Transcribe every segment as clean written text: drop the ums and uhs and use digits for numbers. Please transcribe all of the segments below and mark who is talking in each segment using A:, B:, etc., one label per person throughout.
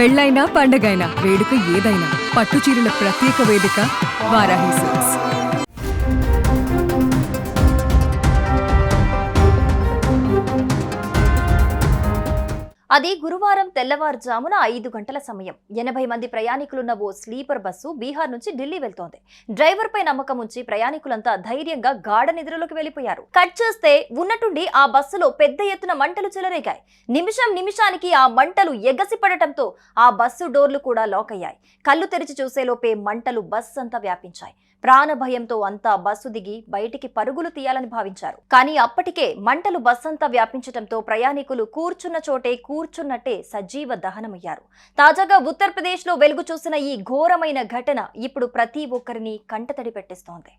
A: పెళ్ళైనా పండగైనా వేడుక ఏదైనా పట్టు చీరల ప్రత్యేక వేదిక వారాహి సిల్క్స్.
B: అది గురువారం తెల్లవారుజామున 5 గంటల సమయం. 80 మంది ప్రయాణికులున్న ఓ స్లీపర్ బస్సు బీహార్ నుంచి ఢిల్లీ వెళ్తోంది. డ్రైవర్ పై నమ్మకం ఉంచి ప్రయాణికులంతా ధైర్యంగా గాఢ నిద్రలోకి వెళ్లిపోయారు. కట్ చేస్తే ఉన్నట్టుండి ఆ బస్సులో పెద్ద ఎత్తున మంటలు చెలరేగాయి. నిమిషానికి ఆ మంటలు ఎగసిపడటంతో ఆ బస్సు డోర్లు కూడా లాక్ అయ్యాయి. కళ్ళు తెరిచి చూసేలోపే మంటలు బస్సు అంతా వ్యాపించాయి. ప్రాణ భయంతో అంతా బస్సు దిగి బయటికి పరుగులు తీయాలని భావించారు. కానీ అప్పటికే మంటలు బస్సంతా వ్యాపించడంతో ప్రయాణికులు కూర్చున్న చోటే కూర్చున్నట్టే సజీవ దహనమయ్యారు. తాజాగా ఉత్తరప్రదేశ్ లో వెలుగు చూసిన ఈ ఘోరమైన ఘటన ఇప్పుడు ప్రతి ఒక్కరిని కంటతడి పెట్టిస్తోంది.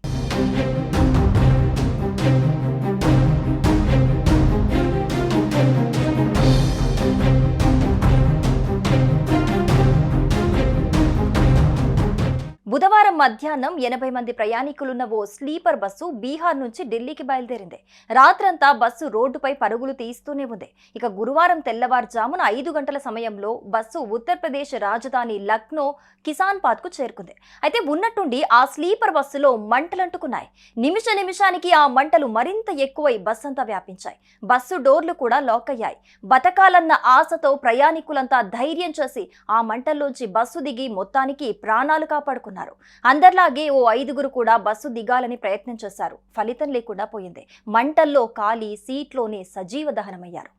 B: బుధవారం మధ్యాహ్నం 80 మంది ప్రయాణికులున్న ఓ స్లీపర్ బస్సు బీహార్ నుంచి ఢిల్లీకి బయలుదేరింది. రాత్రంతా బస్సు రోడ్డుపై పరుగులు తీస్తూనే ఉంది. ఇక గురువారం తెల్లవారుజామున 5 గంటల సమయంలో బస్సు ఉత్తరప్రదేశ్ రాజధాని లక్నో కిసాన్పాద్ కు చేరుకుంది. అయితే ఉన్నట్టుండి ఆ స్లీపర్ బస్సులో మంటలంటుకున్నాయి. నిమిషానికి ఆ మంటలు మరింత ఎక్కువై బస్సంతా వ్యాపించాయి. బస్సు డోర్లు కూడా లాక్ అయ్యాయి. బతకాలన్న ఆశతో ప్రయాణికులంతా ధైర్యం చేసి ఆ మంటల్లోంచి బస్సు దిగి మొత్తానికి ప్రాణాలు కాపాడుకున్నారు. అందరిలాగే ఓ 5గురు కూడా బస్సు దిగాలని ప్రయత్నం చేశారు. ఫలితం లేకుండా పోయింది. మంటల్లో కాలి సీట్లోనే సజీవ దహనమయ్యారు.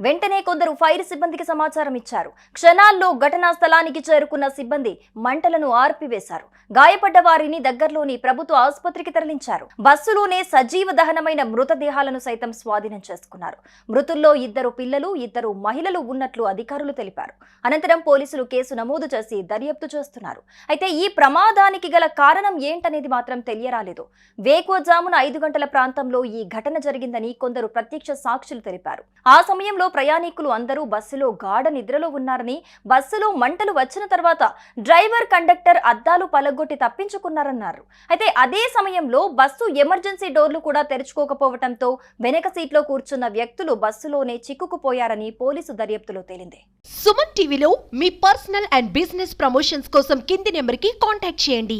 B: వెంటనే కొందరు ఫైర్ సిబ్బందికి సమాచారం ఇచ్చారు. క్షణాల్లో ఘటనా స్థలానికి చేరుకున్న సిబ్బంది మంటలను ఆర్పివేశారు. గాయపడ్డ వారిని దగ్గరలోని ప్రభుత్వ ఆసుపత్రికి తరలించారు. బస్సులోనే సజీవ దహనమైన మృతదేహాలను సైతం స్వాధీనం చేసుకున్నారు. మృతుల్లో 2 పిల్లలు 2 మహిళలు ఉన్నట్లు అధికారులు తెలిపారు. అనంతరం పోలీసులు కేసు నమోదు చేసి దర్యాప్తు చేస్తున్నారు. అయితే ఈ ప్రమాదానికి గల కారణం ఏంటనేది మాత్రం తెలియరాలేదు. వేకువజామున 5 గంటల ప్రాంతంలో ఈ ఘటన జరిగిందని కొందరు ప్రత్యక్ష సాక్షులు తెలిపారు. ఆ సమయంలో ప్రయాణికులు అందరూ బస్సులో గాఢ నిద్రలో ఉన్నారని, బస్సులో మంటలు వచ్చిన తర్వాత డ్రైవర్ కండక్టర్ అద్దాలు పలగొట్టి తప్పించుకున్నారన్నారు. అయితే అదే సమయంలో బస్సు ఎమర్జెన్సీ డోర్లు కూడా తెరుచుకోకపోవడంతో వెనక సీట్లో కూర్చున్న వ్యక్తులు బస్సులోనే చిక్కుకుపోయారని పోలీసు దర్యాప్తులో తేలింది.
C: సుమన్ టీవీలో మీ పర్సనల్ అండ్ బిజినెస్ ప్రమోషన్స్ కోసం కింది నెంబర్కి కాంటాక్ట్ చేయండి.